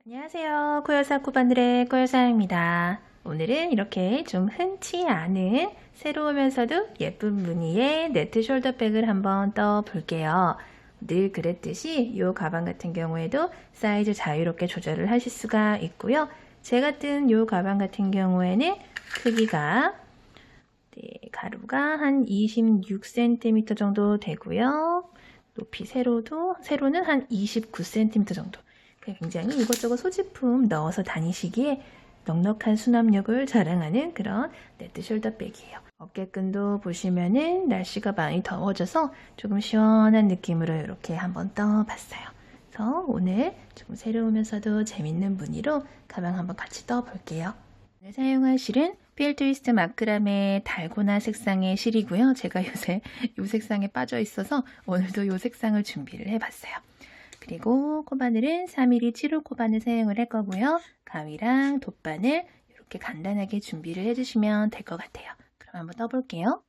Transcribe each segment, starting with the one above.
안녕하세요. 코요사 코바늘의 코요사입니다. 오늘은 이렇게 좀 흔치 않은 새로우면서도 예쁜 무늬의 네트 숄더백을 한번 떠볼게요. 늘 그랬듯이 이 가방 같은 경우에도 사이즈 자유롭게 조절을 하실 수가 있고요. 제 같은 이 가방 같은 경우에는 크기가 가루가 한 26cm 정도 되고요. 높이 세로는 한 29cm 정도. 굉장히 이것저것 소지품 넣어서 다니시기에 넉넉한 수납력을 자랑하는 그런 네트 숄더백이에요. 어깨끈도 보시면은 날씨가 많이 더워져서 조금 시원한 느낌으로 이렇게 한번 떠봤어요. 그래서 오늘 조금 새로우면서도 재밌는 무늬로 가방 한번 같이 떠볼게요. 오늘 사용할 실은 필 트위스트 마크라메 달고나 색상의 실이고요. 제가 요새 이 색상에 빠져 있어서 오늘도 이 색상을 준비를 해봤어요. 그리고 코바늘은 3mm 7호 코바늘 사용을 할 거고요. 가위랑 돗바늘 이렇게 간단하게 준비를 해주시면 될 것 같아요. 그럼 한번 떠볼게요.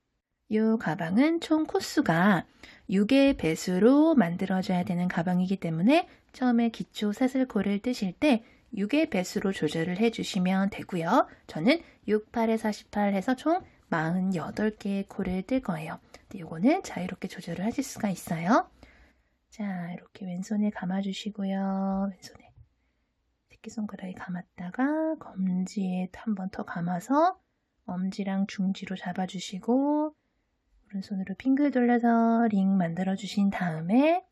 이 가방은 총 코수가 6의 배수로 만들어줘야 되는 가방이기 때문에 처음에 기초 사슬코를 뜨실 때 6의 배수로 조절을 해주시면 되고요. 저는 6, 8에 48 해서 총 48개의 코를 뜰 거예요. 이거는 자유롭게 조절을 하실 수가 있어요. 자, 이렇게 왼손에 감아주시고요. 왼손에 새끼손가락에 감았다가 검지에 한 번 더 감아서 엄지랑 중지로 잡아주시고 오른손으로 핑글 돌려서 링 만들어주신 다음에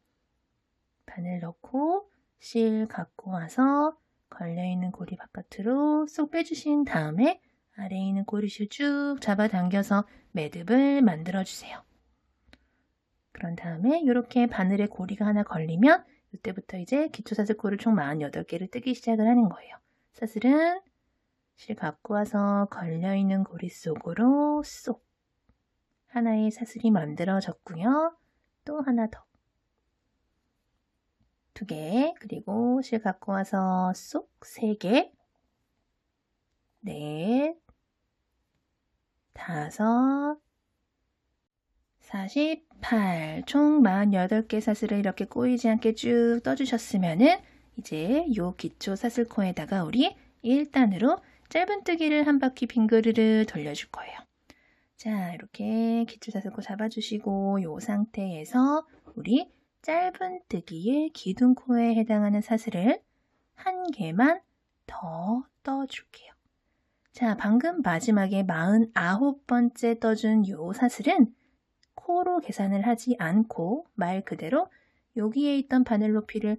바늘 넣고 실 갖고 와서 걸려있는 고리 바깥으로 쏙 빼주신 다음에 아래에 있는 고리실 쭉 잡아당겨서 매듭을 만들어주세요. 그런 다음에 이렇게 바늘에 고리가 하나 걸리면 이때부터 이제 기초사슬코를 총 48개를 뜨기 시작을 하는 거예요. 사슬은 실 갖고 와서 걸려있는 고리 속으로 쏙 하나의 사슬이 만들어졌고요. 또 하나 더. 2개, 그리고 실 갖고 와서 쏙 3개, 넷, 5, 48, 총 48개 사슬을 이렇게 꼬이지 않게 쭉 떠주셨으면은 이제 요 기초 사슬코에다가 우리 1단으로 짧은뜨기를 한 바퀴 빙그르르 돌려줄 거예요. 자, 이렇게 기초 사슬코 잡아주시고 요 상태에서 우리 짧은뜨기의 기둥코에 해당하는 사슬을 한 개만 더 떠줄게요. 자, 방금 마지막에 49번째 떠준 요 사슬은 코로 계산을 하지 않고 말 그대로 여기에 있던 바늘 높이를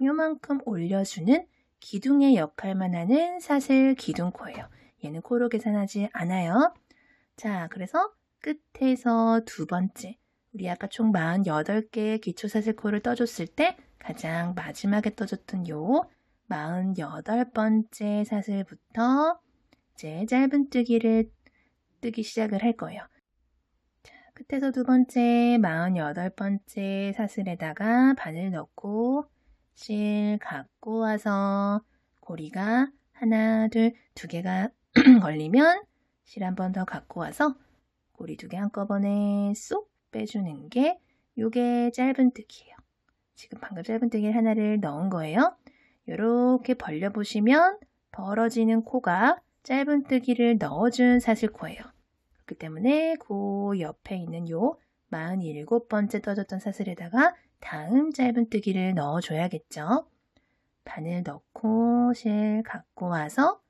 요만큼 올려주는 기둥의 역할만 하는 사슬 기둥코예요. 얘는 코로 계산하지 않아요. 자, 그래서 끝에서 2번째, 우리 아까 총 48개의 기초사슬코를 떠줬을 때 가장 마지막에 떠줬던 요 48번째 사슬부터 이제 짧은뜨기를 뜨기 시작을 할 거예요. 자, 끝에서 2번째 48번째 사슬에다가 바늘 넣고 실 갖고 와서 고리가 하나, 둘, 2개가 걸리면 실 한 번 더 갖고 와서 고리 2개 한꺼번에 쏙 빼주는 게 요게 짧은뜨기예요. 지금 방금 짧은뜨기를 하나를 넣은 거예요. 이렇게 벌려보시면 벌어지는 코가 짧은뜨기를 넣어준 사슬코예요. 그렇기 때문에 그 옆에 있는 요 47번째 떠졌던 사슬에다가 다음 짧은뜨기를 넣어줘야겠죠. 바늘 넣고 실 갖고 와서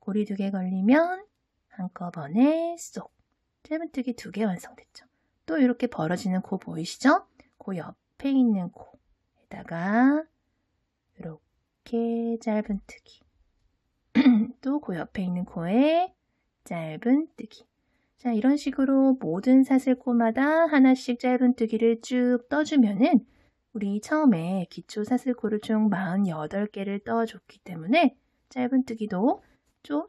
고리 2개 걸리면 한꺼번에 쏙 짧은뜨기 2개 완성됐죠. 또 이렇게 벌어지는 코 보이시죠? 그 옆에 있는 코에다가 이렇게 짧은뜨기 또 그 옆에 있는 코에 짧은뜨기. 자, 이런 식으로 모든 사슬코마다 하나씩 짧은뜨기를 쭉 떠주면은 우리 처음에 기초 사슬코를 총 48개를 떠줬기 때문에 짧은뜨기도 총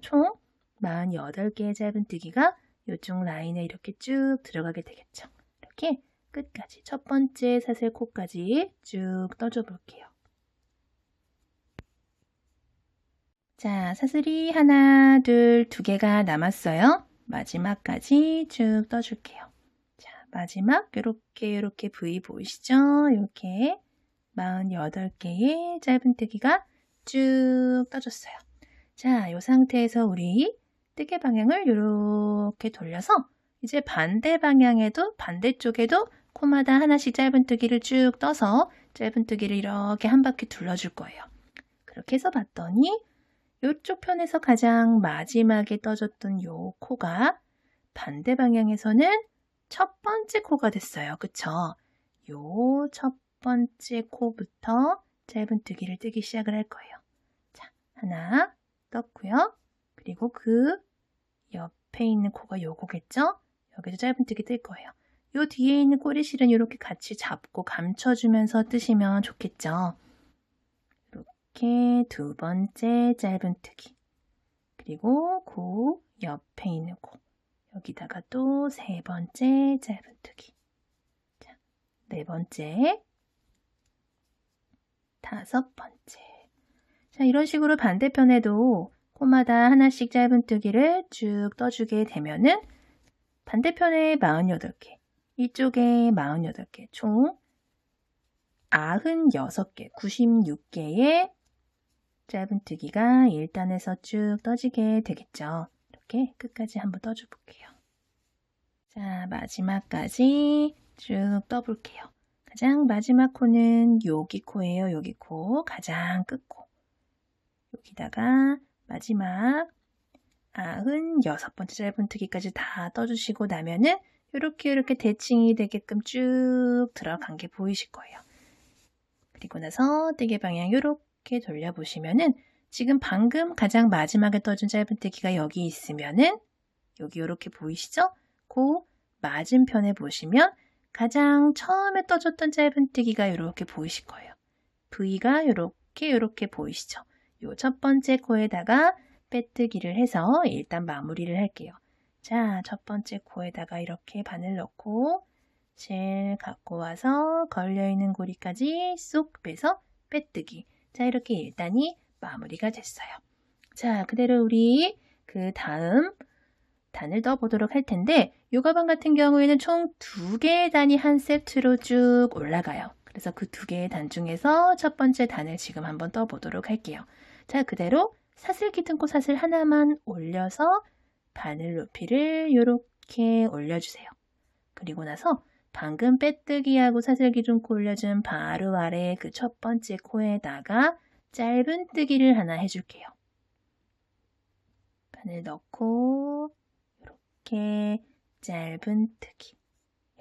48개의 짧은뜨기가 이쪽 라인에 이렇게 쭉 들어가게 되겠죠. 이렇게 끝까지 첫 번째 사슬코까지 쭉 떠줘 볼게요. 자, 사슬이 하나, 둘, 2개가 남았어요. 마지막까지 쭉 떠줄게요. 자, 마지막 이렇게 V 보이시죠? 이렇게 48개의 짧은뜨기가 쭉 떠졌어요. 자, 이 상태에서 우리 뜨개 방향을 이렇게 돌려서 이제 반대 방향에도 반대쪽에도 코마다 하나씩 짧은뜨기를 쭉 떠서 짧은뜨기를 이렇게 한 바퀴 둘러줄 거예요. 그렇게 해서 봤더니 이쪽 편에서 가장 마지막에 떠졌던 요 코가 반대 방향에서는 첫 번째 코가 됐어요. 그쵸? 요 첫 번째 코부터 짧은뜨기를 뜨기 시작을 할 거예요. 자, 하나 떴고요. 그리고 그 옆에 있는 코가 요거겠죠? 여기도 짧은뜨기 뜰 거예요. 요 뒤에 있는 꼬리실은 이렇게 같이 잡고 감춰주면서 뜨시면 좋겠죠? 이렇게 두 번째 짧은뜨기. 그리고 그 옆에 있는 코. 여기다가 또 세 번째 짧은뜨기. 자, 네 번째. 다섯 번째. 자, 이런 식으로 반대편에도 코마다 하나씩 짧은뜨기를 쭉 떠주게 되면은 반대편에 48개, 이쪽에 48개, 총 96개, 96개의 짧은뜨기가 1단에서 쭉 떠지게 되겠죠. 이렇게 끝까지 한번 떠줘 볼게요. 자, 마지막까지 쭉 떠볼게요. 가장 마지막 코는 여기 코예요. 여기 코, 가장 끝코. 여기다가 마지막 96번째 짧은뜨기까지 다 떠주시고 나면은 이렇게 대칭이 되게끔 쭉 들어간 게 보이실 거예요. 그리고 나서 뜨개 방향 이렇게 돌려보시면은 지금 방금 가장 마지막에 떠준 짧은뜨기가 여기 있으면은 여기 이렇게 보이시죠? 그 맞은편에 보시면 가장 처음에 떠줬던 짧은뜨기가 이렇게 보이실 거예요. V가 이렇게 보이시죠? 요 첫 번째 코에다가 빼뜨기를 해서 일단 마무리를 할게요. 자, 첫 번째 코에다가 이렇게 바늘 넣고 실 갖고 와서 걸려있는 고리까지 쏙 빼서 빼뜨기. 자, 이렇게 일단이 마무리가 됐어요. 자, 그대로 우리 그 다음 단을 떠보도록 할 텐데 이 가방 같은 경우에는 총 2개의 단이 한 세트로 쭉 올라가요. 그래서 그 2개의 단 중에서 첫 번째 단을 지금 한번 떠보도록 할게요. 자, 그대로 사슬 기둥코 사슬 하나만 올려서 바늘 높이를 이렇게 올려주세요. 그리고 나서 방금 빼뜨기하고 사슬 기둥코 올려준 바로 아래 그 첫 번째 코에다가 짧은뜨기를 하나 해줄게요. 바늘 넣고 이렇게 짧은뜨기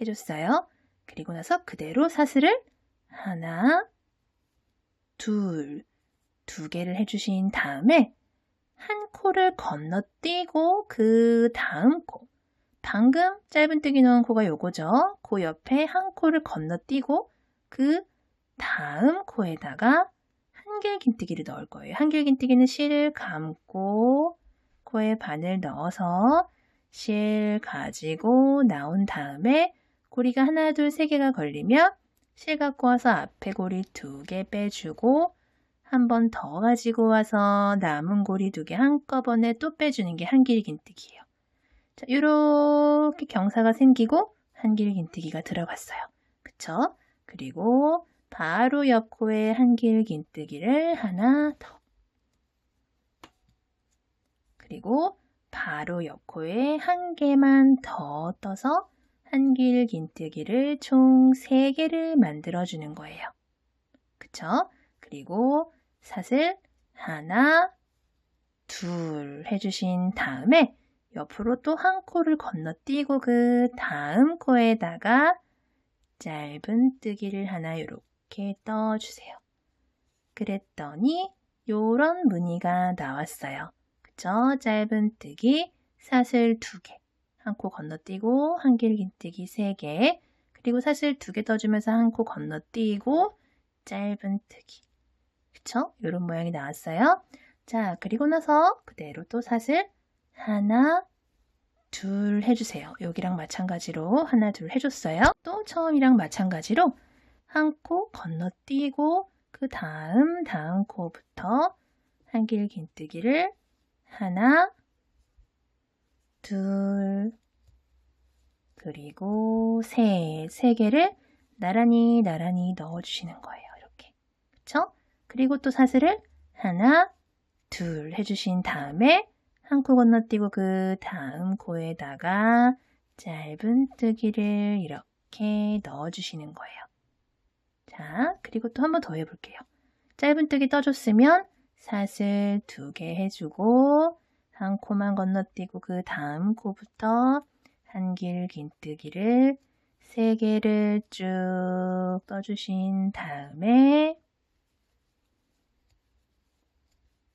해줬어요. 그리고 나서 그대로 사슬을 하나, 둘, 2개를 해주신 다음에 한 코를 건너뛰고 그 다음 코, 방금 짧은뜨기 넣은 코가 요거죠. 그 옆에 한 코를 건너뛰고 그 다음 코에다가 한길긴뜨기를 넣을 거예요. 한길긴뜨기는 실을 감고 코에 바늘 넣어서 실 가지고 나온 다음에 고리가 하나, 둘, 세 개가 걸리면 실 갖고 와서 앞에 고리 2개 빼주고 한 번 더 가지고 와서 남은 고리 2개 한꺼번에 또 빼주는 게 한길긴뜨기예요. 자, 이렇게 경사가 생기고 한길긴뜨기가 들어갔어요. 그쵸? 그리고 바로 옆 코에 한길긴뜨기를 하나 더. 그리고 바로 옆 코에 한 개만 더 떠서 한길긴뜨기를 총 3개를 만들어주는 거예요. 그쵸? 그리고 사슬 하나, 둘 해주신 다음에 옆으로 또 한 코를 건너뛰고 그 다음 코에다가 짧은뜨기를 하나 이렇게 떠주세요. 그랬더니 요런 무늬가 나왔어요. 그쵸? 짧은뜨기, 사슬 2개, 한 코 건너뛰고 한길긴뜨기 3개, 그리고 사슬 2개 떠주면서 한 코 건너뛰고 짧은뜨기. 그쵸? 요런 모양이 나왔어요. 자, 그리고 나서 그대로 또 사슬 하나, 둘 해주세요. 여기랑 마찬가지로 하나, 둘 해줬어요. 또 처음이랑 마찬가지로 한 코 건너뛰고 그 다음 코부터 한길긴뜨기를 하나, 둘, 그리고 세 개를 나란히 넣어주시는 거예요. 이렇게. 그쵸? 그리고 또 사슬을 하나, 둘 해주신 다음에 한 코 건너뛰고 그 다음 코에다가 짧은뜨기를 이렇게 넣어주시는 거예요. 자, 그리고 또 한 번 더 해볼게요. 짧은뜨기 떠줬으면 사슬 2개 해주고 한 코만 건너뛰고 그 다음 코부터 한길 긴뜨기를 3개를 쭉 떠주신 다음에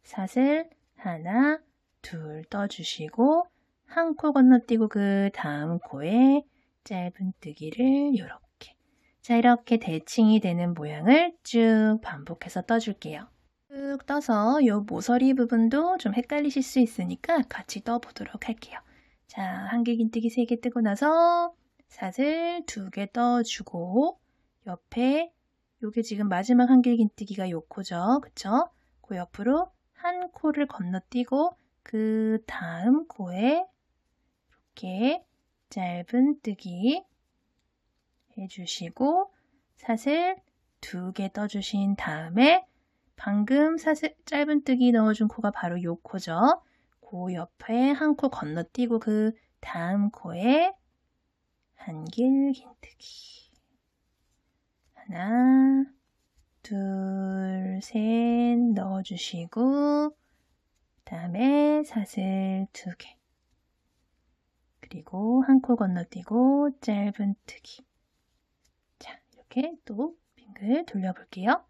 사슬 하나, 둘 떠주시고 한 코 건너뛰고 그 다음 코에 짧은뜨기를 이렇게. 자, 이렇게 대칭이 되는 모양을 쭉 반복해서 떠줄게요. 쭉 떠서 이 모서리 부분도 좀 헷갈리실 수 있으니까 같이 떠보도록 할게요. 자, 한길 긴뜨기 3개 뜨고 나서 사슬 2개 떠주고 옆에 요게 지금 마지막 한길 긴뜨기가 요 코죠. 그쵸? 그 옆으로 한 코를 건너뛰고 그 다음 코에 이렇게 짧은뜨기 해주시고 사슬 2개 떠주신 다음에 방금 사슬 짧은뜨기 넣어준 코가 바로 요 코죠. 그 옆에 한 코 건너뛰고 그 다음 코에 한길 긴뜨기 하나, 둘, 셋 넣어주시고 다음에 사슬 2개 그리고 한 코 건너뛰고 짧은뜨기. 자, 이렇게 또 빙글 돌려볼게요.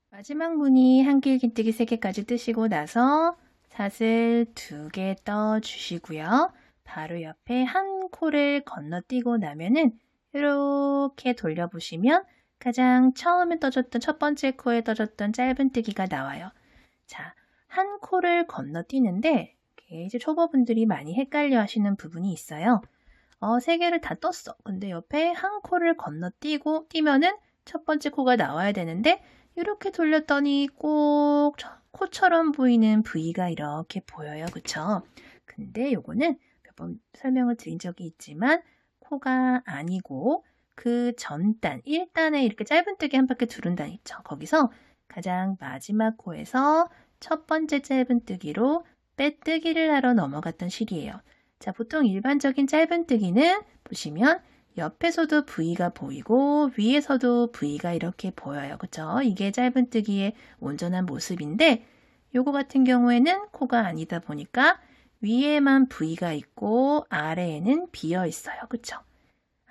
마지막 무늬 한길 긴뜨기 3개까지 뜨시고 나서 사슬 2개 떠주시고요. 바로 옆에 한 코를 건너뛰고 나면은 이렇게 돌려보시면 가장 처음에 떠줬던 첫 번째 코에 떠줬던 짧은뜨기가 나와요. 자, 한 코를 건너뛰는데 이제 초보분들이 많이 헷갈려 하시는 부분이 있어요. 3개를 다 떴어. 근데 옆에 한 코를 건너뛰고 뛰면은 첫 번째 코가 나와야 되는데 이렇게 돌렸더니 꼭 코처럼 보이는 V가 이렇게 보여요. 그쵸? 근데 요거는 몇 번 설명을 드린 적이 있지만 코가 아니고 그 전단, 1단에 이렇게 짧은뜨기 한 바퀴 두른 단 있죠. 거기서 가장 마지막 코에서 첫 번째 짧은뜨기로 빼뜨기를 하러 넘어갔던 실이에요. 자, 보통 일반적인 짧은뜨기는 보시면 옆에서도 V가 보이고 위에서도 V가 이렇게 보여요. 그쵸? 이게 짧은뜨기의 온전한 모습인데 요거 같은 경우에는 코가 아니다 보니까 위에만 V가 있고 아래에는 비어 있어요. 그쵸?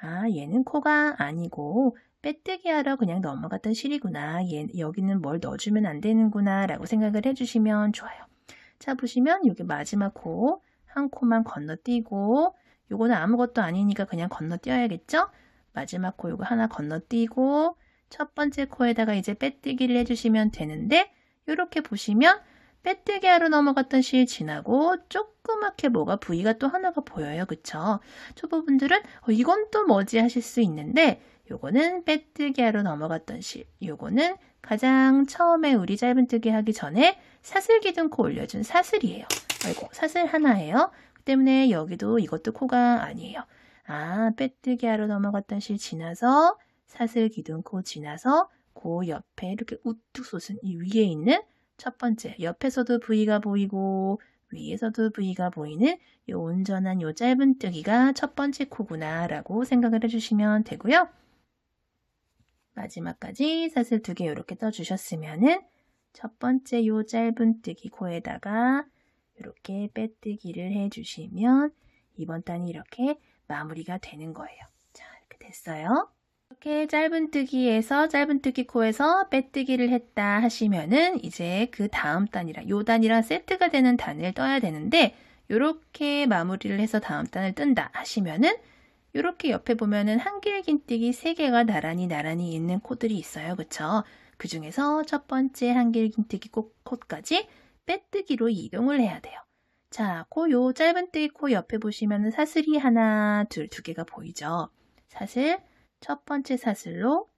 아, 얘는 코가 아니고 빼뜨기 하러 그냥 넘어갔던 실이구나. 여기는 뭘 넣어주면 안 되는구나 라고 생각을 해주시면 좋아요. 자, 보시면 여기 마지막 코 한 코만 건너뛰고 요거는 아무것도 아니니까 그냥 건너뛰어야겠죠? 마지막 코 요거 하나 건너뛰고 첫 번째 코에다가 이제 빼뜨기를 해주시면 되는데 이렇게 보시면 빼뜨기 하러 넘어갔던 실 지나고 조그맣게 뭐가 V가 또 하나가 보여요. 그쵸? 초보분들은 이건 또 뭐지 하실 수 있는데 요거는 빼뜨기 하러 넘어갔던 실, 요거는 가장 처음에 우리 짧은뜨기 하기 전에 사슬 기둥코 올려준 사슬이에요. 아이고, 사슬 하나예요. 그 때문에 여기도 이것도 코가 아니에요. 아, 빼뜨기 하러 넘어갔던 실 지나서 사슬 기둥코 지나서 그 옆에 이렇게 우뚝 솟은 이 위에 있는 첫 번째, 옆에서도 V가 보이고 위에서도 V가 보이는 이 온전한 이 짧은뜨기가 첫 번째 코구나 라고 생각을 해주시면 되고요. 마지막까지 사슬 2개 이렇게 떠주셨으면은 첫 번째 요 짧은뜨기 코에다가 이렇게 빼뜨기를 해주시면 이번 단이 이렇게 마무리가 되는 거예요. 자, 이렇게 됐어요. 이렇게 짧은뜨기에서 짧은뜨기 코에서 빼뜨기를 했다 하시면은 이제 그 다음 단이랑 요 단이랑 세트가 되는 단을 떠야 되는데 이렇게 마무리를 해서 다음 단을 뜬다 하시면은 이렇게 옆에 보면은 한길 긴뜨기 3개가 나란히 있는 코들이 있어요. 그쵸? 그 중에서 첫 번째 한길 긴뜨기 코까지 빼뜨기로 이동을 해야 돼요. 자, 요 짧은뜨기 코 옆에 보시면은 사슬이 하나, 둘, 2개가 보이죠? 사슬, 첫 번째 사슬로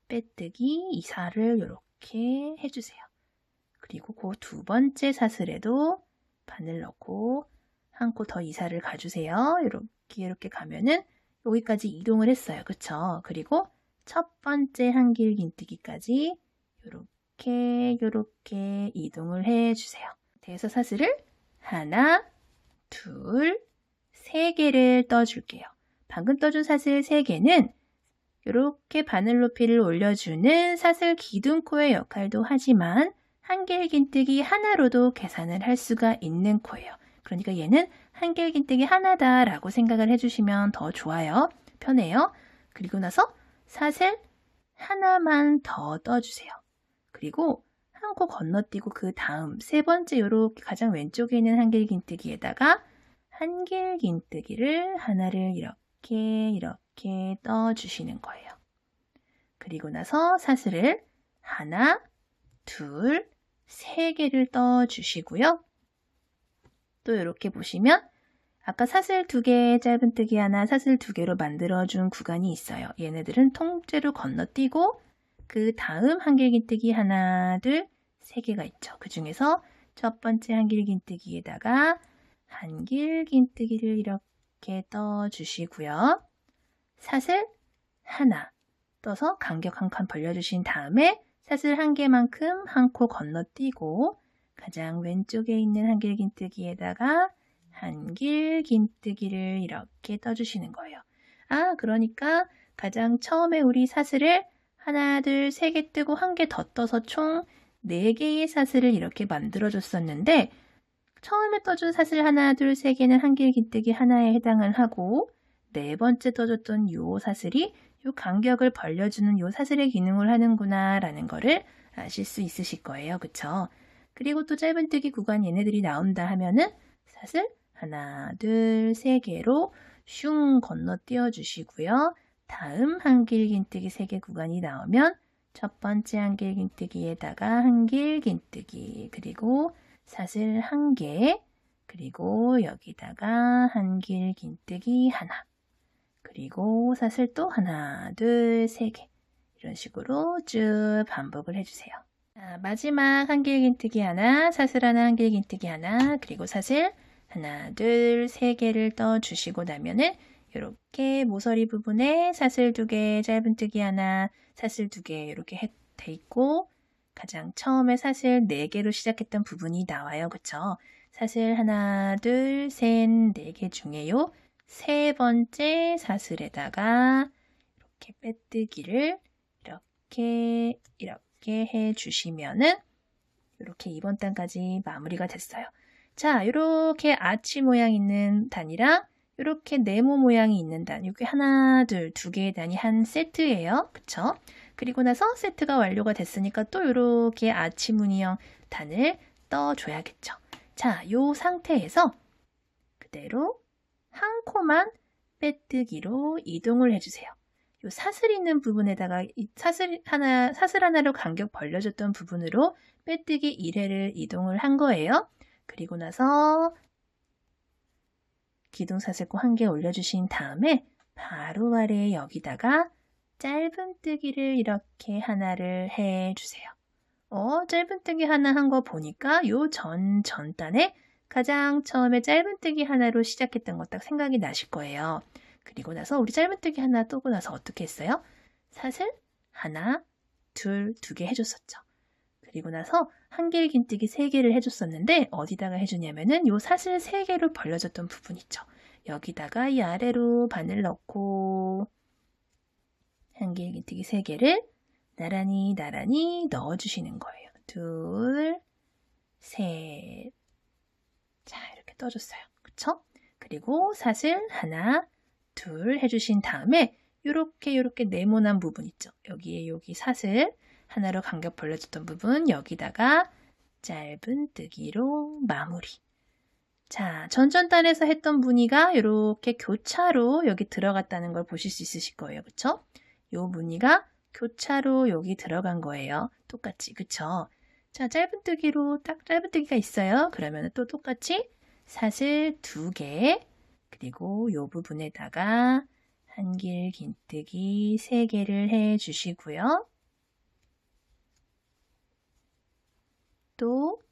빼뜨기 이사를 이렇게 해주세요. 그리고 그 두 번째 사슬에도 바늘 넣고 한 코 더 이사를 가주세요. 이렇게 가면은 여기까지 이동을 했어요. 그쵸? 그리고 첫 번째 한길 긴뜨기까지 요렇게 이동을 해주세요. 그래서 사슬을 하나, 둘, 세 개를 떠줄게요. 방금 떠준 사슬 3개는 이렇게 바늘 높이를 올려주는 사슬 기둥코의 역할도 하지만 한길긴뜨기 하나로도 계산을 할 수가 있는 코예요. 그러니까 얘는 한길긴뜨기 하나다라고 생각을 해주시면 더 좋아요. 편해요. 그리고 나서 사슬 하나만 더 떠주세요. 그리고 한 코 건너뛰고 그 다음 3번째 요렇게 가장 왼쪽에 있는 한길긴뜨기에다가 한길긴뜨기를 하나를 이렇게 떠주시는 거예요. 그리고 나서 사슬을 하나, 둘, 3개를 떠주시고요. 또 이렇게 보시면 아까 사슬 2개, 짧은뜨기 하나, 사슬 2개로 만들어준 구간이 있어요. 얘네들은 통째로 건너뛰고 그 다음 한길긴뜨기 하나, 둘, 3개가 있죠. 그 중에서 첫 번째 한길긴뜨기에다가 한길긴뜨기를 이렇게 떠주시고요. 사슬 하나 떠서 간격 한 칸 벌려주신 다음에 사슬 1개만큼 한 코 건너뛰고 가장 왼쪽에 있는 한길긴뜨기에다가 한길긴뜨기를 이렇게 떠주시는 거예요. 그러니까 가장 처음에 우리 사슬을 하나, 둘, 3개 뜨고 1개 더 떠서 총 4개의 사슬을 이렇게 만들어줬었는데 처음에 떠준 사슬 하나, 둘, 3개는 한길긴뜨기 하나에 해당을 하고 4번째 떠줬던 요 사슬이 요 간격을 벌려주는 요 사슬의 기능을 하는구나 라는 거를 아실 수 있으실 거예요. 그쵸? 그리고 또 짧은뜨기 구간 얘네들이 나온다 하면은 사슬 하나, 둘, 3개로 슝 건너뛰어 주시고요. 다음 한길긴뜨기 3개 구간이 나오면 첫 번째 한길긴뜨기에다가 한길긴뜨기 그리고 사슬 1개 그리고 여기다가 한길긴뜨기 하나 그리고 사슬 또 하나, 둘, 3개 이런 식으로 쭉 반복을 해주세요. 마지막 한길긴뜨기 하나, 사슬 하나, 한길긴뜨기 하나 그리고 사슬 하나, 둘, 3개를 떠주시고 나면은 이렇게 모서리 부분에 사슬 2개, 짧은뜨기 하나, 사슬 2개 이렇게 돼 있고 가장 처음에 사슬 4개로 시작했던 부분이 나와요. 그쵸? 사슬 하나, 둘, 셋, 4개 중에요. 3번째 사슬에다가 이렇게 빼뜨기를 이렇게 해주시면은 이렇게 이번 단까지 마무리가 됐어요. 자, 이렇게 아치 모양 있는 단이랑 이렇게 네모 모양이 있는 단, 이게 하나, 둘, 2개의 단이 한 세트예요. 그쵸? 그리고 나서 세트가 완료가 됐으니까 또 이렇게 아치 무늬형 단을 떠줘야겠죠. 자, 이 상태에서 그대로 한 코만 빼뜨기로 이동을 해주세요. 이 사슬 있는 부분에다가 이 사슬 하나로 간격 벌려줬던 부분으로 빼뜨기 1회를 이동을 한 거예요. 그리고 나서 기둥사슬코 1개 올려주신 다음에 바로 아래 여기다가 짧은뜨기를 이렇게 하나를 해주세요. 짧은뜨기 하나 한 거 보니까 요 전단에 가장 처음에 짧은뜨기 하나로 시작했던 거 딱 생각이 나실 거예요. 그리고 나서 우리 짧은뜨기 하나 뜨고 나서 어떻게 했어요? 사슬 하나, 둘, 2개 해줬었죠. 그리고 나서 한길긴뜨기 3개를 해줬었는데 어디다가 해주냐면은 요 사슬 3개로 벌려졌던 부분 있죠. 여기다가 이 아래로 바늘 넣고 한길긴뜨기 3개를 나란히 넣어주시는 거예요. 둘, 셋. 자, 이렇게 떠줬어요. 그쵸? 그리고 사슬 하나, 둘 해주신 다음에 요렇게 네모난 부분 있죠. 여기 사슬 하나로 간격 벌려줬던 부분 여기다가 짧은뜨기로 마무리. 자, 전전단에서 했던 무늬가 이렇게 교차로 여기 들어갔다는 걸 보실 수 있으실 거예요. 그쵸? 요 무늬가 교차로 여기 들어간 거예요. 똑같이. 그쵸? 자, 짧은뜨기로 딱 짧은뜨기가 있어요. 그러면 또 똑같이 사슬 2개 그리고 요 부분에다가 한길긴뜨기 3개를 해주시고요. 또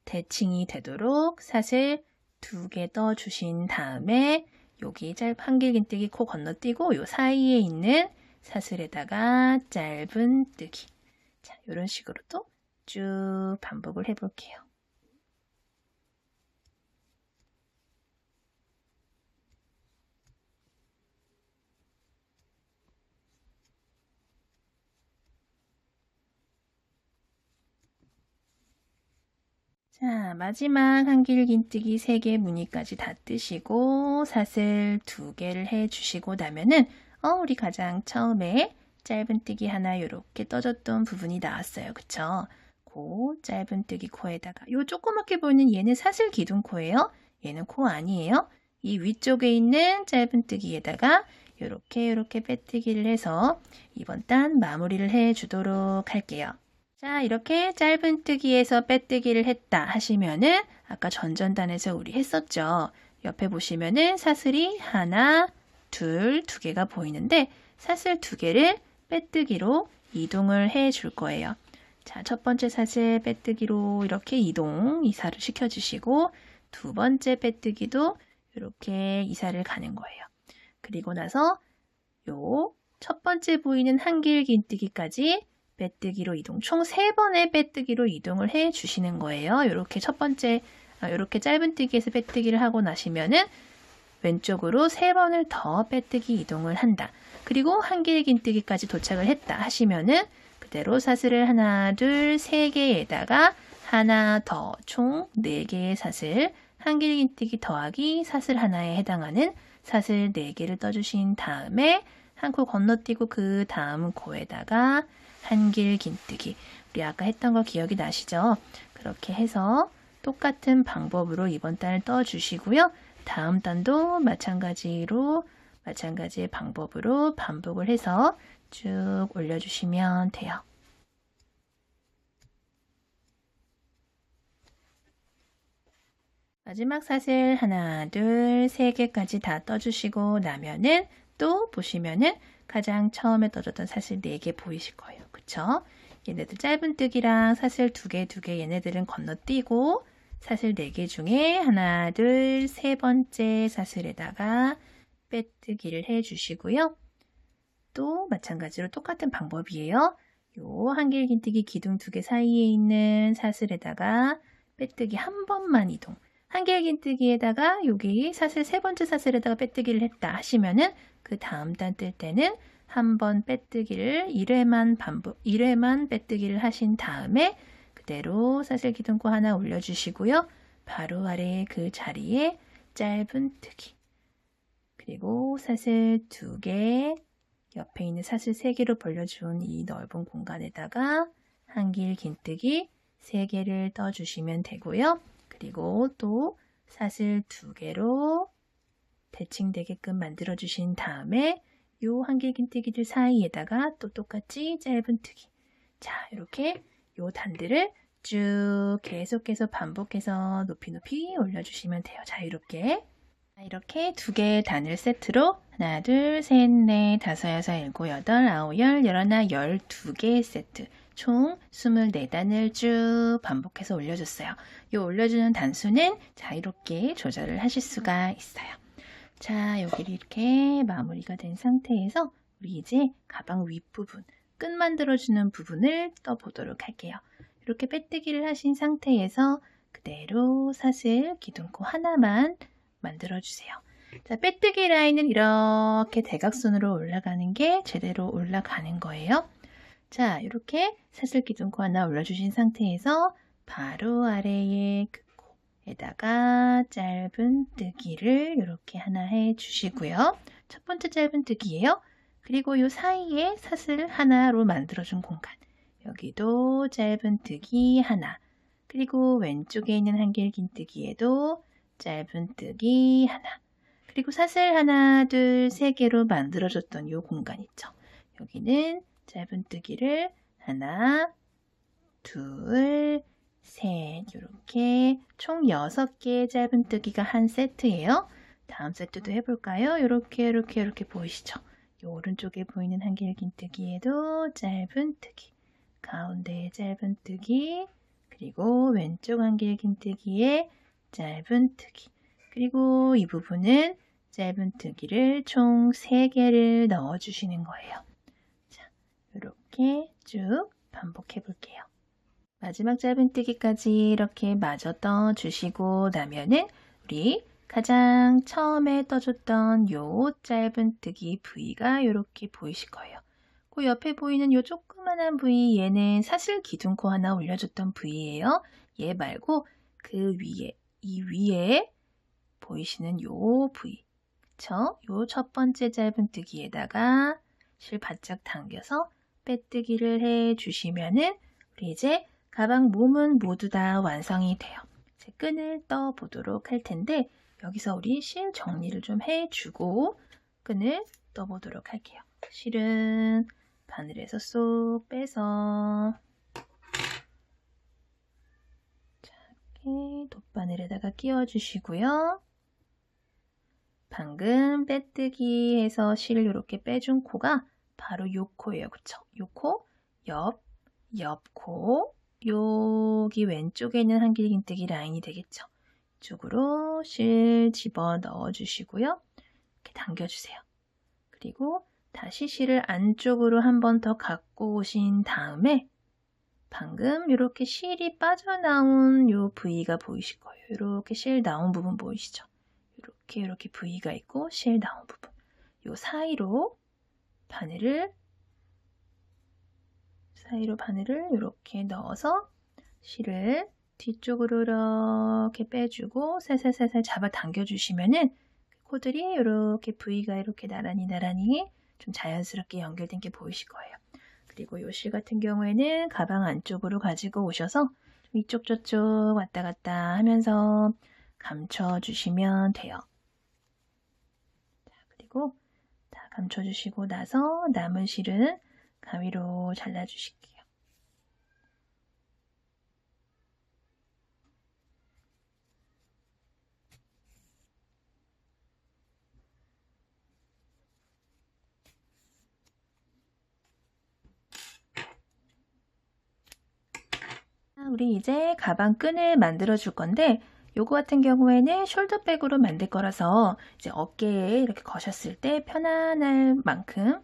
대칭이 되도록 사슬 2개 떠주신 다음에 여기 한길긴뜨기 코 건너뛰고 요 사이에 있는 사슬에다가 짧은뜨기. 자, 이런 식으로 또 쭉 반복을 해볼게요. 자, 마지막 한길긴뜨기 3개 무늬까지 다 뜨시고 사슬 2개를 해주시고 나면은 우리 가장 처음에 짧은뜨기 하나 이렇게 떠줬던 부분이 나왔어요. 그쵸? 그 짧은뜨기 코에다가 요 조그맣게 보이는 얘는 사슬 기둥코예요. 얘는 코 아니에요. 이 위쪽에 있는 짧은뜨기에다가 이렇게 빼뜨기를 해서 이번 단 마무리를 해주도록 할게요. 자, 이렇게 짧은뜨기에서 빼뜨기를 했다 하시면은 아까 전전단에서 우리 했었죠. 옆에 보시면은 사슬이 하나, 둘, 2개가 보이는데 사슬 2개를 빼뜨기로 이동을 해 줄 거예요. 자, 첫 번째 사슬 빼뜨기로 이렇게 이사를 시켜주시고 두 번째 빼뜨기도 이렇게 이사를 가는 거예요. 그리고 나서 요 첫 번째 보이는 한길긴뜨기까지 빼뜨기로 이동, 총 3번의 빼뜨기로 이동을 해 주시는 거예요. 이렇게 첫 번째, 이렇게 짧은뜨기에서 빼뜨기를 하고 나시면은 왼쪽으로 3번을 더 빼뜨기 이동을 한다. 그리고 한길긴뜨기까지 도착을 했다 하시면은 그대로 사슬을 하나, 둘, 3개에다가 하나 더, 총 4개의 사슬, 한길긴뜨기 더하기 사슬 하나에 해당하는 사슬 4개를 떠주신 다음에 한 코 건너뛰고 그 다음 코에다가 한길긴뜨기, 우리 아까 했던 거 기억이 나시죠? 그렇게 해서 똑같은 방법으로 이번 단을 떠주시고요. 다음 단도 마찬가지의 방법으로 반복을 해서 쭉 올려주시면 돼요. 마지막 사슬 하나, 둘, 3개까지 다 떠주시고 나면은 또 보시면은 가장 처음에 떠줬던 사슬 4개 보이실 거예요. 그쵸? 얘네들 짧은뜨기랑 사슬 2개 얘네들은 건너뛰고 사슬 4개 중에 하나, 둘, 3번째 사슬에다가 빼뜨기를 해주시고요. 또 마찬가지로 똑같은 방법이에요. 요 한길긴뜨기 기둥 2개 사이에 있는 사슬에다가 빼뜨기 한 번만 이동. 한길긴뜨기에다가 여기 사슬 3번째 사슬에다가 빼뜨기를 했다 하시면은 그 다음 단 뜰 때는 한 번 빼뜨기를 1회만 빼뜨기를 하신 다음에 그대로 사슬 기둥코 하나 올려주시고요. 바로 아래 그 자리에 짧은뜨기, 그리고 사슬 2개, 옆에 있는 사슬 3개로 벌려준 이 넓은 공간에다가 한길긴뜨기 3개를 떠주시면 되고요. 그리고 또 사슬 2개로 대칭되게끔 만들어 주신 다음에 요 한길긴뜨기들 사이에다가 또 똑같이 짧은뜨기. 자, 이렇게 요 단들을 쭉 계속해서 반복해서 높이 올려주시면 돼요. 자, 이렇게 2개 단을 세트로 하나, 둘, 셋, 넷, 다섯, 여섯, 일곱, 여덟, 아홉, 열, 열하나, 12개 세트. 총 24단을 쭉 반복해서 올려줬어요. 이 올려주는 단수는 자, 이렇게 조절을 하실 수가 있어요. 자, 여기를 이렇게 마무리가 된 상태에서 우리 이제 가방 윗부분, 끈 만들어주는 부분을 떠보도록 할게요. 이렇게 빼뜨기를 하신 상태에서 그대로 사슬 기둥코 하나만 만들어주세요. 자, 빼뜨기 라인은 이렇게 대각선으로 올라가는 게 제대로 올라가는 거예요. 자, 이렇게 사슬 기둥코 하나 올려주신 상태에서 바로 아래에 그 코에다가 짧은뜨기를 이렇게 하나 해주시고요. 첫 번째 짧은뜨기예요. 그리고 이 사이에 사슬 하나로 만들어준 공간, 여기도 짧은뜨기 하나, 그리고 왼쪽에 있는 한길긴뜨기에도 짧은뜨기 하나, 그리고 사슬 하나, 둘, 3개로 만들어줬던 이 공간 있죠. 여기는 짧은뜨기를 하나, 둘, 셋, 이렇게 총 6개의 짧은뜨기가 한 세트예요. 다음 세트도 해볼까요? 이렇게 보이시죠? 이 오른쪽에 보이는 한길긴뜨기에도 짧은뜨기, 가운데에 짧은뜨기, 그리고 왼쪽 한길긴뜨기에 짧은뜨기, 그리고 이 부분은 짧은뜨기를 총 3개를 넣어주시는 거예요. 자, 이렇게 쭉 반복해 볼게요. 마지막 짧은뜨기까지 이렇게 마저 떠주시고 나면은 우리 가장 처음에 떠줬던 요 짧은뜨기 부위가 이렇게 보이실 거예요. 그 옆에 보이는 요 조그만한 부위 얘는 사슬 기둥코 하나 올려줬던 부위예요. 얘 말고 그 위에 이 위에 보이시는 요 부위, 그쵸? 요 첫 번째 짧은뜨기에다가 실 바짝 당겨서 빼뜨기를 해주시면은 우리 이제 가방 몸은 모두 다 완성이 돼요. 이제 끈을 떠 보도록 할 텐데 여기서 우리 실 정리를 좀 해주고 끈을 떠 보도록 할게요. 실은 바늘에서 쏙 빼서 이렇게 돗바늘에다가 끼워주시고요. 방금 빼뜨기 해서 실을 이렇게 빼준 코가 바로 요 코예요. 그쵸? 요 코, 옆 코, 여기 왼쪽에 있는 한길긴뜨기 라인이 되겠죠. 이쪽으로 실 집어 넣어 주시고요. 이렇게 당겨주세요. 그리고 다시 실을 안쪽으로 한 번 더 갖고 오신 다음에 방금 이렇게 실이 빠져나온 요 부위가 보이실 거예요. 이렇게 실 나온 부분 보이시죠? 이렇게 부위가 있고 실 나온 부분. 요 사이로 바늘을 이렇게 넣어서 실을 뒤쪽으로 이렇게 빼주고 살살살살 잡아 당겨주시면은 코들이 이렇게 부위가 이렇게 나란히 좀 자연스럽게 연결된 게 보이실 거예요. 그리고 요 실 같은 경우에는 가방 안쪽으로 가지고 오셔서 이쪽 저쪽 왔다 갔다 하면서 감춰주시면 돼요. 그리고 다 감춰주시고 나서 남은 실은 가위로 잘라주실게요. 우리 이제 가방 끈을 만들어 줄 건데 요거 같은 경우에는 숄더백으로 만들 거라서 이제 어깨에 이렇게 거셨을 때 편안할 만큼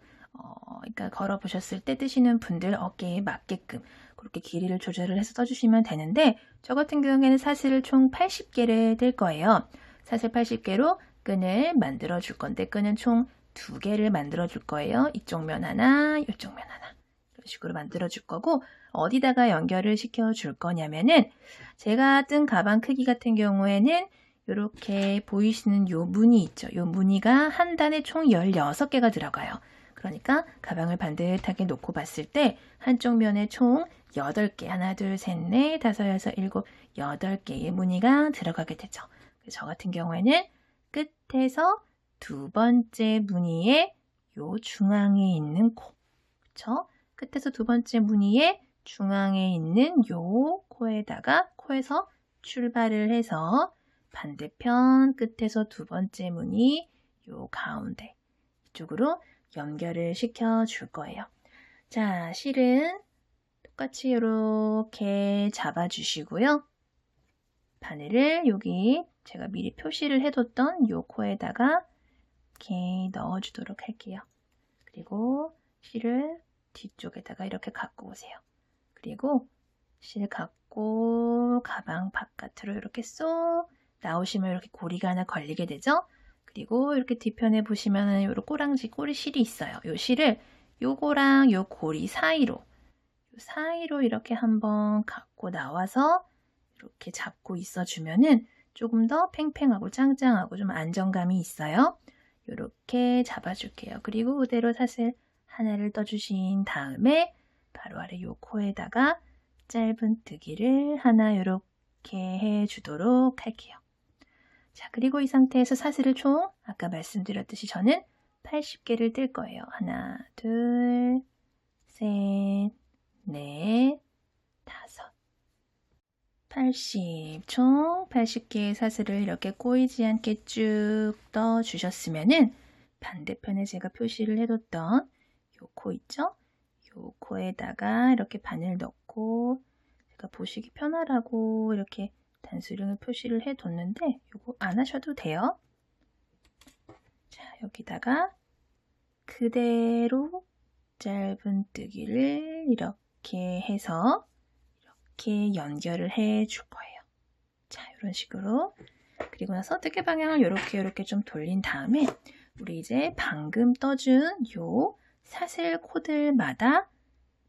그러니까 걸어 보셨을 때 뜨시는 분들 어깨에 맞게끔 그렇게 길이를 조절을 해서 써주시면 되는데 저 같은 경우에는 사슬을 총 80개를 뜰 거예요. 사슬 80개로 끈을 만들어 줄 건데 끈은 총 2개를 만들어 줄 거예요. 이쪽 면 하나, 이쪽 면 하나 이런 식으로 만들어 줄 거고 어디다가 연결을 시켜 줄 거냐면은 제가 뜬 가방 크기 같은 경우에는 이렇게 보이시는 요 무늬 있죠. 요 무늬가 한 단에 총 16개가 들어가요. 그러니까 가방을 반듯하게 놓고 봤을 때 한쪽 면에 총 8개, 하나, 둘, 셋, 넷, 다섯, 여섯, 일곱, 8개의 무늬가 들어가게 되죠. 저 같은 경우에는 끝에서 두 번째 무늬의 요 중앙에 있는 코, 그쵸? 끝에서 두 번째 무늬의 중앙에 있는 요 코에서 출발을 해서 반대편 끝에서 두 번째 무늬 요 가운데 이쪽으로 연결을 시켜 줄 거예요. 자, 실은 똑같이 이렇게 잡아 주시고요. 바늘을 여기 제가 미리 표시를 해뒀던 요 코에다가 이렇게 넣어 주도록 할게요. 그리고 실을 뒤쪽에다가 이렇게 갖고 오세요. 그리고 실 갖고 가방 바깥으로 이렇게 쏙 나오시면 이렇게 고리가 하나 걸리게 되죠. 그리고 이렇게 뒤편에 보시면은 이런 꼬리 실이 있어요. 요 실을 요거랑 요 고리 사이로 이렇게 한번 갖고 나와서 이렇게 잡고 있어주면은 조금 더 팽팽하고 짱짱하고 좀 안정감이 있어요. 이렇게 잡아줄게요. 그리고 그대로 사슬 하나를 떠주신 다음에 바로 아래 요 코에다가 짧은뜨기를 하나 이렇게 해주도록 할게요. 자, 그리고 이 상태에서 사슬을 총 아까 말씀드렸듯이 저는 80개를 뜰 거예요. 하나, 둘, 셋, 넷, 다섯, 80, 총 80개의 사슬을 이렇게 꼬이지 않게 쭉 떠주셨으면은 반대편에 제가 표시를 해뒀던 요 코 있죠? 요 코에다가 이렇게 바늘 넣고 제가 보시기 편하라고 이렇게 단수령을 표시를 해뒀는데 요거 안 하셔도 돼요. 자, 여기다가 그대로 짧은뜨기를 이렇게 해서 이렇게 연결을 해 줄 거예요. 자, 이런 식으로. 그리고 나서 뜨개 방향을 이렇게 좀 돌린 다음에 우리 이제 방금 떠준 요 사슬 코들마다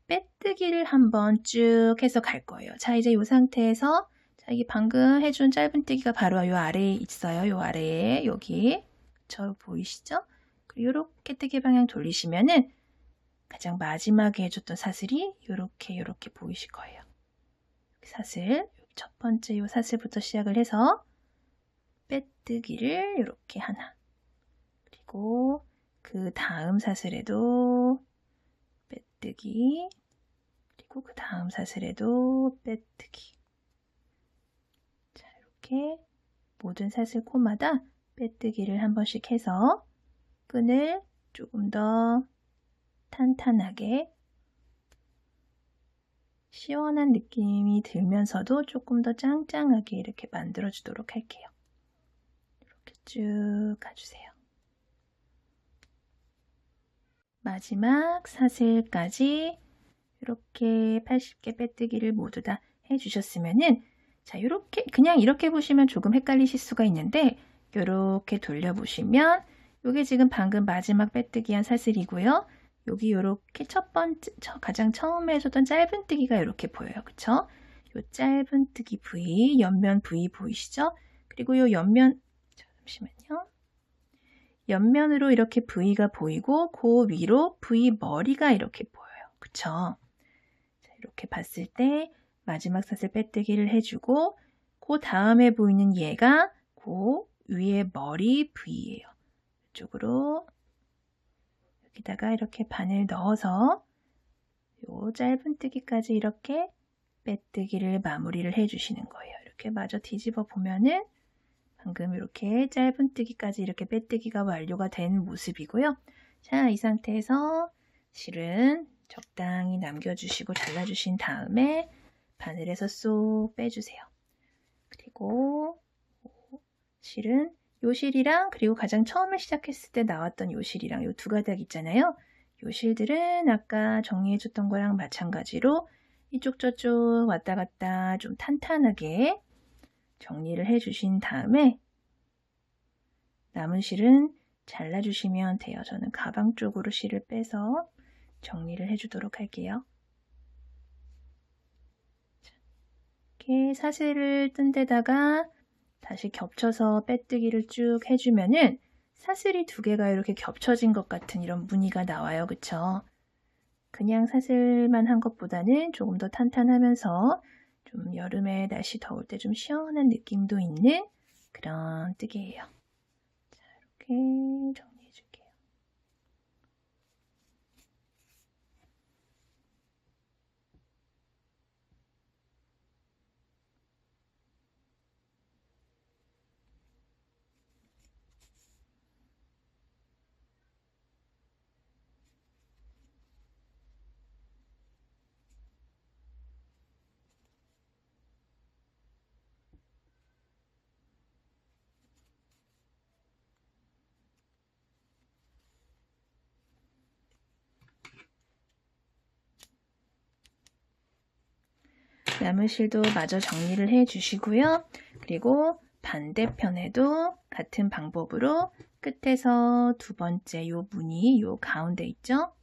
빼뜨기를 한번 쭉 해서 갈 거예요. 자, 이제 이 상태에서 자, 이 방금 해준 짧은뜨기가 바로 요 아래에 있어요. 요 아래에 여기 저 보이시죠? 그리고 이렇게 뜨개 방향 돌리시면은 가장 마지막에 해줬던 사슬이 이렇게 보이실 거예요. 사슬, 첫 번째 요 사슬부터 시작을 해서 빼뜨기를 이렇게 하나, 그리고 그 다음 사슬에도 빼뜨기, 그리고 그 다음 사슬에도 빼뜨기. 자, 이렇게 모든 사슬 코마다 빼뜨기를 한 번씩 해서 끈을 조금 더 탄탄하게 시원한 느낌이 들면서도 조금 더 짱짱하게 이렇게 만들어 주도록 할게요. 이렇게 쭉 가주세요. 마지막 사슬까지 이렇게 80개 빼뜨기를 모두 다 해주셨으면은 자, 그냥 이렇게 보시면 조금 헷갈리실 수가 있는데 이렇게 돌려보시면 이게 지금 방금 마지막 빼뜨기 한 사슬이고요. 여기 이렇게 첫 번째, 가장 처음에 해줬던 짧은뜨기가 이렇게 보여요. 그쵸? 요 짧은뜨기 부위, 옆면 부위 보이시죠? 그리고 요 옆면, 잠시만요. 옆면으로 이렇게 부위가 보이고 그 위로 부위 머리가 이렇게 보여요. 그쵸? 자, 이렇게 봤을 때 마지막 사슬 빼뜨기를 해주고 그 다음에 보이는 얘가 그 위에 머리 부위예요. 이쪽으로 여기다가 이렇게 바늘 넣어서 요 짧은뜨기까지 이렇게 빼뜨기를 마무리를 해주시는 거예요. 이렇게 마저 뒤집어 보면은 방금 이렇게 짧은뜨기까지 이렇게 빼뜨기가 완료가 된 모습이고요. 자, 이 상태에서 실은 적당히 남겨주시고 잘라주신 다음에 바늘에서 쏙 빼주세요. 그리고 실은 요 실이랑 그리고 가장 처음에 시작했을 때 나왔던 요 실이랑 요 두 가닥 있잖아요. 요 실들은 아까 정리해줬던 거랑 마찬가지로 이쪽 저쪽 왔다 갔다 좀 탄탄하게 정리를 해주신 다음에 남은 실은 잘라주시면 돼요. 저는 가방 쪽으로 실을 빼서 정리를 해주도록 할게요. 이렇게 사슬을 뜬 데다가 다시 겹쳐서 빼뜨기를 쭉 해주면은 사슬이 두 개가 이렇게 겹쳐진 것 같은 이런 무늬가 나와요. 그쵸? 그냥 사슬만 한 것보다는 조금 더 탄탄하면서 좀 여름에 날씨 더울 때 좀 시원한 느낌도 있는 그런 뜨개예요. 자, 이렇게 정리해 줄게요. 남은 실도 마저 정리를 해 주시고요. 그리고 반대편에도 같은 방법으로 끝에서 두 번째 요 무늬 요 가운데 있죠?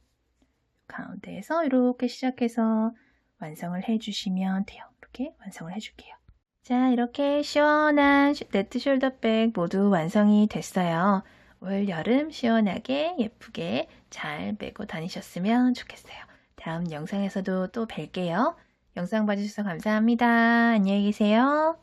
가운데에서 이렇게 시작해서 완성을 해 주시면 돼요. 이렇게 완성을 해 줄게요. 자, 이렇게 시원한 네트 숄더백 모두 완성이 됐어요. 올 여름 시원하게 예쁘게 잘 메고 다니셨으면 좋겠어요. 다음 영상에서도 또 뵐게요. 영상 봐주셔서 감사합니다. 안녕히 계세요.